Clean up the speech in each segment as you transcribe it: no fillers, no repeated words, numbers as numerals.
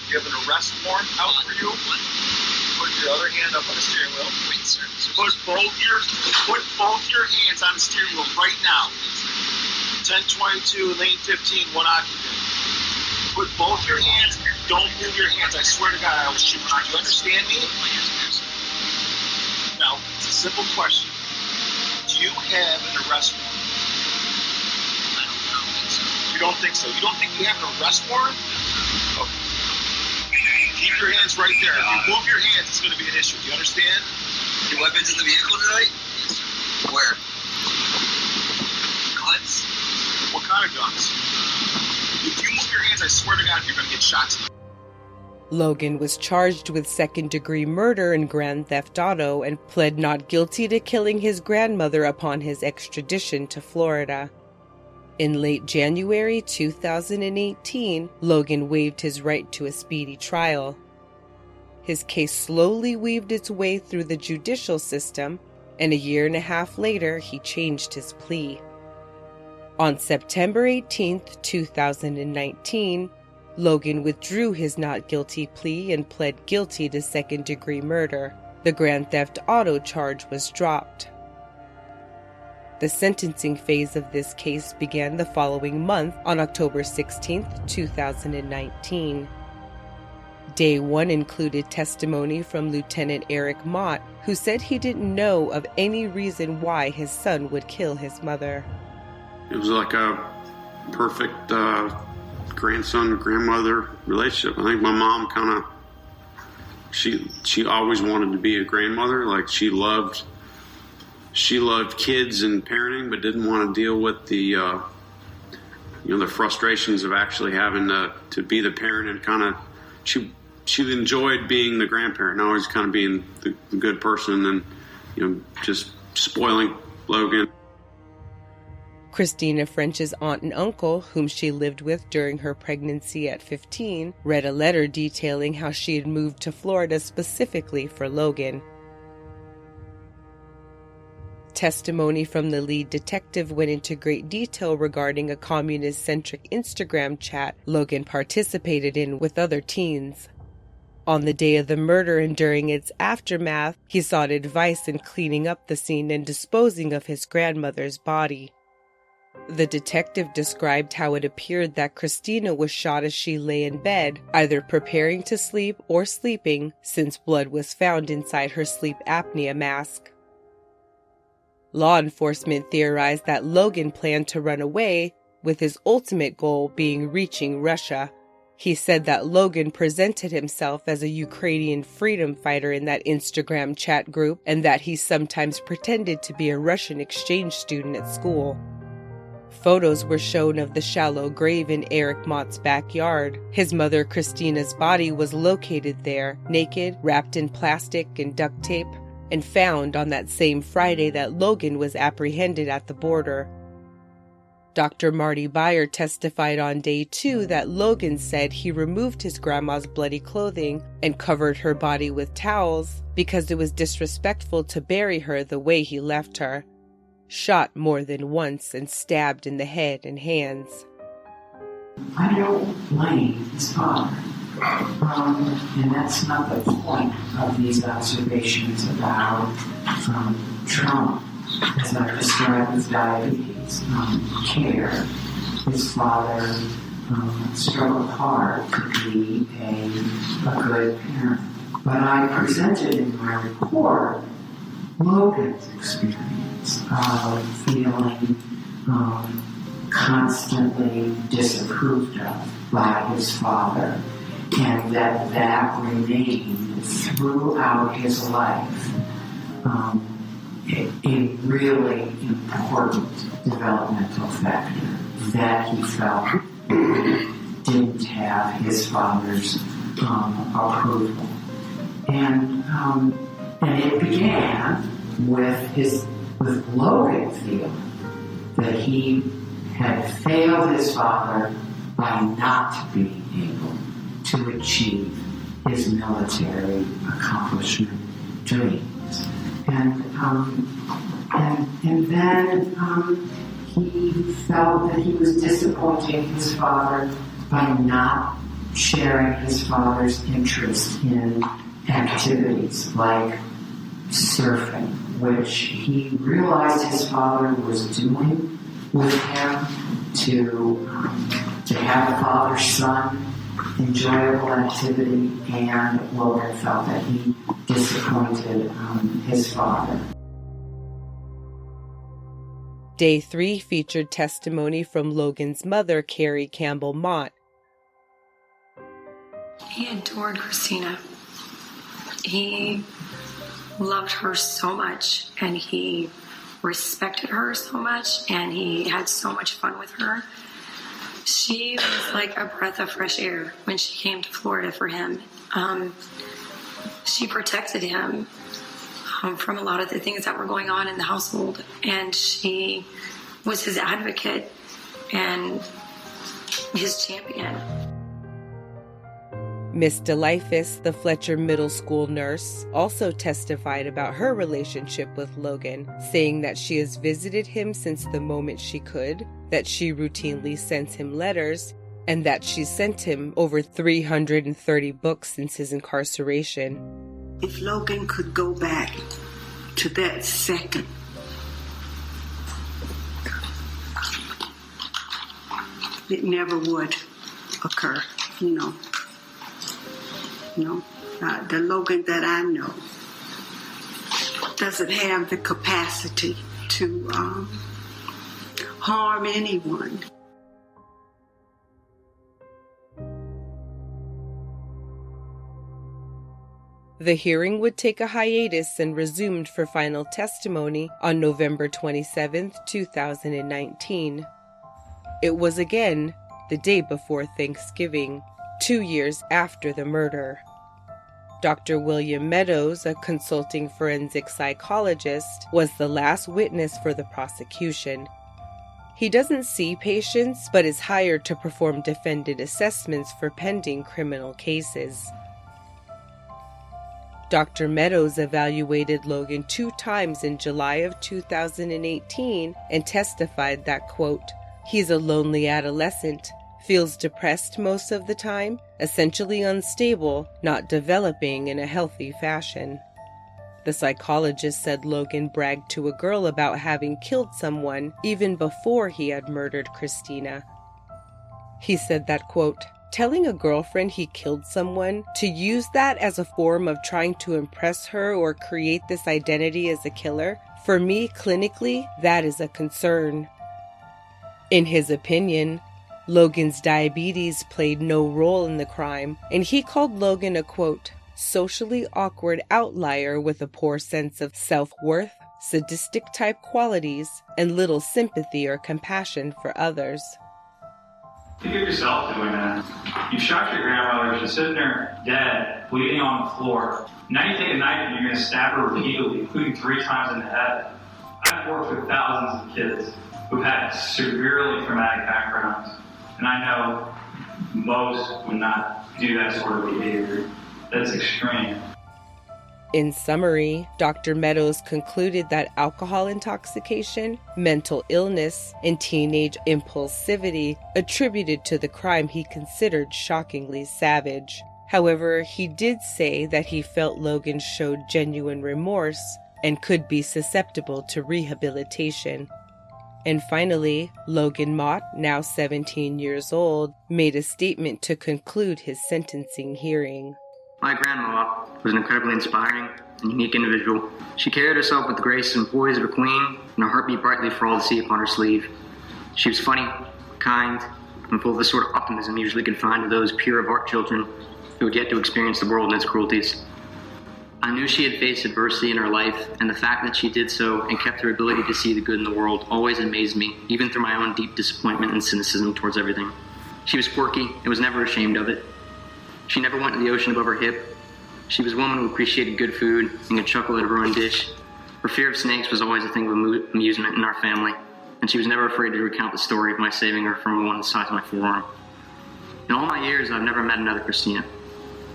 You have an arrest warrant out for you. Put your other hand up on the steering wheel. Wait, sir. Put both your hands on the steering wheel right now. 1022, lane 15, one occupant. Put both your hands. Don't move your hands. I swear to God, I will shoot you. Do you understand me? Now, it's a simple question. Do you have an arrest warrant? You don't think so? You don't think you have an arrest warrant? Okay. Keep your hands right there. If you move your hands, it's going to be an issue. Do you understand? Your weapons in the vehicle tonight? Where? Guns? What kind of guns? If you move your hands, I swear to God, you're going to get shot tonight. Logan was charged with second-degree murder and grand theft auto and pled not guilty to killing his grandmother upon his extradition to Florida. In late January 2018, Logan waived his right to a speedy trial. His case slowly weaved its way through the judicial system, and a year and a half later, he changed his plea. On September 18, 2019, Logan withdrew his not guilty plea and pled guilty to second-degree murder. The grand theft auto charge was dropped. The sentencing phase of this case began the following month on October 16, 2019. Day 1 included testimony from Lieutenant Eric Mott, who said he didn't know of any reason why his son would kill his mother. It was like a perfect grandson-grandmother relationship. I think my mom kind of, she always wanted to be a grandmother. Like she loved kids and parenting, but didn't want to deal with the the frustrations of actually having to be the parent, and kind of she enjoyed being the grandparent and always kind of being the good person and just spoiling Logan. Kristina French's aunt and uncle, whom she lived with during her pregnancy at 15, read a letter detailing how she had moved to Florida specifically for Logan. Testimony from the lead detective went into great detail regarding a communist-centric Instagram chat Logan participated in with other teens. On the day of the murder and during its aftermath, he sought advice in cleaning up the scene and disposing of his grandmother's body. The detective described how it appeared that Kristina was shot as she lay in bed, either preparing to sleep or sleeping, since blood was found inside her sleep apnea mask. Law enforcement theorized that Logan planned to run away, with his ultimate goal being reaching Russia. He said that Logan presented himself as a Ukrainian freedom fighter in that Instagram chat group, and that he sometimes pretended to be a Russian exchange student at school. Photos were shown of the shallow grave in Eric Mott's backyard. His mother Kristina's body was located there, naked, wrapped in plastic and duct tape, and found on that same Friday that Logan was apprehended at the border. Dr. Marty Byer testified on day 2 that Logan said he removed his grandma's bloody clothing and covered her body with towels because it was disrespectful to bury her the way he left her. Shot more than once and stabbed in the head and hands. I don't blame his father. And that's not the point of these observations about trauma. As I described with diabetes, care. His father struggled hard to be a good parent. But I presented in my report Logan's experience of feeling constantly disapproved of by his father, and that remained throughout his life a really important developmental factor that he felt didn't have his father's approval. And it began with Logan feeling that he had failed his father by not being able to achieve his military accomplishment dreams. And then he felt that he was disappointing his father by not sharing his father's interest in activities like surfing, which he realized his father was doing with him to have a father-son enjoyable activity, and Logan felt that he disappointed his father. Day 3 featured testimony from Logan's mother, Carrie Campbell Mott. He adored Kristina. He loved her so much, and he respected her so much, and he had so much fun with her. She was like a breath of fresh air when she came to Florida for him. She protected him from a lot of the things that were going on in the household, and she was his advocate and his champion. Miss DeLifus, the Fletcher Middle School nurse, also testified about her relationship with Logan, saying that she has visited him since the moment she could, that she routinely sends him letters, and that she sent him over 330 books since his incarceration. If Logan could go back to that second, it never would occur, the Logan that I know doesn't have the capacity to harm anyone. The hearing would take a hiatus and resumed for final testimony on November 27, 2019. It was again the day before Thanksgiving, 2 years after the murder. Dr. William Meadows, a consulting forensic psychologist, was the last witness for the prosecution. He doesn't see patients, but is hired to perform defendant assessments for pending criminal cases. Dr. Meadows evaluated Logan 2 times in July of 2018 and testified that, quote, "He's a lonely adolescent, feels depressed most of the time, essentially unstable, not developing in a healthy fashion." The psychologist said Logan bragged to a girl about having killed someone even before he had murdered Kristina. He said that, quote, "Telling a girlfriend he killed someone, to use that as a form of trying to impress her or create this identity as a killer, for me, clinically, that is a concern." In his opinion, Logan's diabetes played no role in the crime, and he called Logan a, quote, "socially awkward outlier with a poor sense of self-worth, sadistic-type qualities, and little sympathy or compassion for others." Think of yourself doing that. You shot your grandmother, she's sitting there dead, bleeding on the floor. Now you take a knife and you're going to stab her repeatedly, including 3 times in the head. I've worked with thousands of kids who've had severely traumatic backgrounds, and I know most would not do that sort of behavior. That's extreme. In summary, Dr. Meadows concluded that alcohol intoxication, mental illness, and teenage impulsivity attributed to the crime he considered shockingly savage. However, he did say that he felt Logan showed genuine remorse and could be susceptible to rehabilitation. And finally, Logan Mott, now 17 years old, made a statement to conclude his sentencing hearing. My grandma was an incredibly inspiring and unique individual. She carried herself with the grace and poise of a queen, and her heart beat brightly for all to see upon her sleeve. She was funny, kind, and full of the sort of optimism usually confined to those pure of heart children who had yet to experience the world and its cruelties. I knew she had faced adversity in her life, and the fact that she did so and kept her ability to see the good in the world always amazed me, even through my own deep disappointment and cynicism towards everything. She was quirky and was never ashamed of it. She never went to the ocean above her hip. She was a woman who appreciated good food and could chuckle at a ruined dish. Her fear of snakes was always a thing of amusement in our family, and she was never afraid to recount the story of my saving her from one the size of my forearm. In all my years, I've never met another Kristina.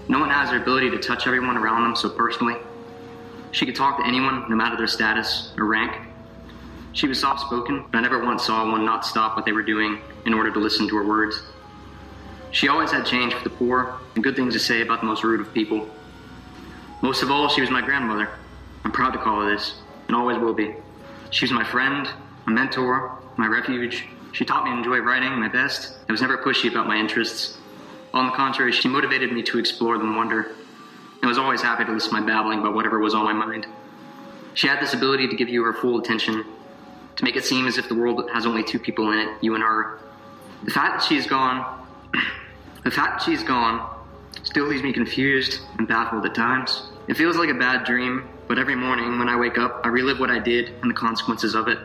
No one has her ability to touch everyone around them so personally. She could talk to anyone, no matter their status or rank. She was soft-spoken, but I never once saw one not stop what they were doing in order to listen to her words. She always had change for the poor and good things to say about the most rude of people. Most of all, she was my grandmother. I'm proud to call her this, and always will be. She was my friend, my mentor, my refuge. She taught me to enjoy writing my best and was never pushy about my interests. On the contrary, she motivated me to explore them wonder, and was always happy to listen to my babbling about whatever was on my mind. She had this ability to give you her full attention, to make it seem as if the world has only two people in it, you and her. The fact that she's gone still leaves me confused and baffled at times. It feels like a bad dream, but every morning when I wake up, I relive what I did and the consequences of it.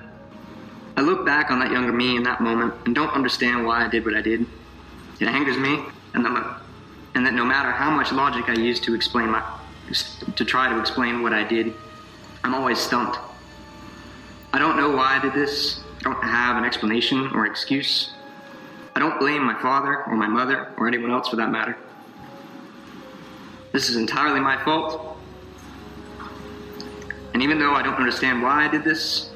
I look back on that younger me in that moment and don't understand why I did what I did. It angers me, and that no matter how much logic I use to try to explain what I did, I'm always stumped. I don't know why I did this. I don't have an explanation or excuse. I don't blame my father or my mother or anyone else for that matter. This is entirely my fault. And even though I don't understand why I did this,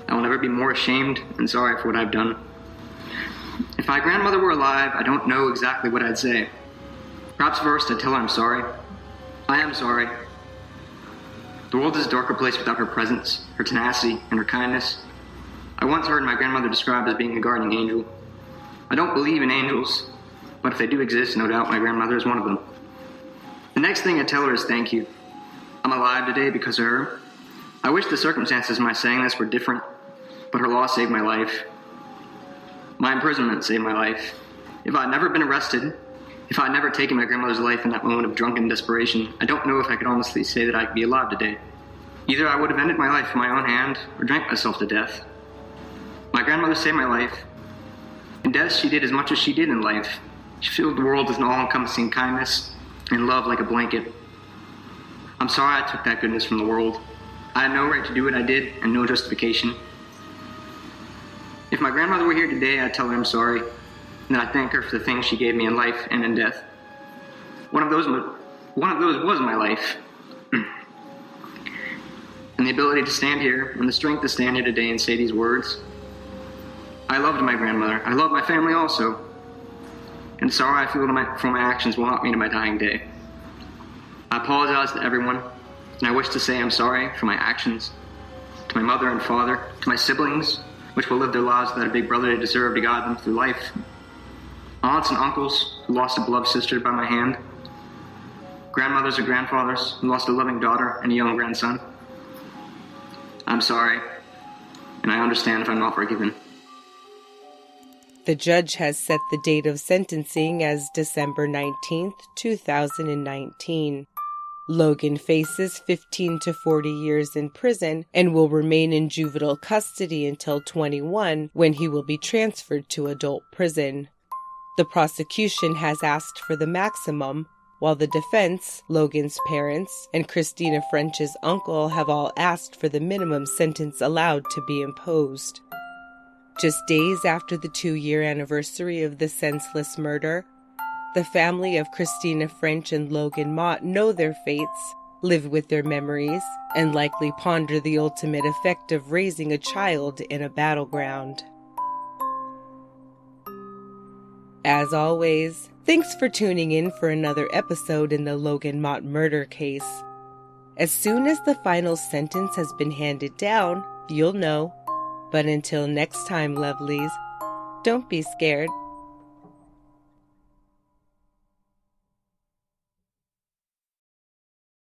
I will never be more ashamed and sorry for what I've done. If my grandmother were alive, I don't know exactly what I'd say. Perhaps first I'd tell her I'm sorry. I am sorry. The world is a darker place without her presence, her tenacity, and her kindness. I once heard my grandmother described as being a guardian angel. I don't believe in angels, but if they do exist, no doubt my grandmother is one of them. The next thing I tell her is thank you. I'm alive today because of her. I wish the circumstances of my saying this were different, but her loss saved my life. My imprisonment saved my life. If I'd never been arrested, if I'd never taken my grandmother's life in that moment of drunken desperation, I don't know if I could honestly say that I could be alive today. Either I would have ended my life with my own hand or drank myself to death. My grandmother saved my life. In death, she did as much as she did in life. She filled the world with an all-encompassing kindness and love like a blanket. I'm sorry I took that goodness from the world. I had no right to do what I did and no justification. If my grandmother were here today, I'd tell her I'm sorry, and that I thank her for the things she gave me in life and in death. One of those was my life. And the ability to stand here and the strength to stand here today and say these words. I loved my grandmother. I love my family also. And sorry I feel for my actions will haunt me to my dying day. I apologize to everyone, and I wish to say I'm sorry for my actions, to my mother and father, to my siblings, which will live their lives without a big brother to deserve to guide them through life. Aunts and uncles who lost a beloved sister by my hand. Grandmothers or grandfathers who lost a loving daughter and a young grandson. I'm sorry, and I understand if I'm not forgiven. The judge has set the date of sentencing as December 19th, 2019. Logan faces 15 to 40 years in prison and will remain in juvenile custody until 21, when he will be transferred to adult prison. The prosecution has asked for the maximum, while the defense, Logan's parents, and Kristina French's uncle have all asked for the minimum sentence allowed to be imposed. Just days after the 2-year anniversary of the senseless murder, the family of Kristina French and Logan Mott know their fates, live with their memories, and likely ponder the ultimate effect of raising a child in a battleground. As always, thanks for tuning in for another episode in the Logan Mott murder case. As soon as the final sentence has been handed down, you'll know. But until next time, lovelies, don't be scared.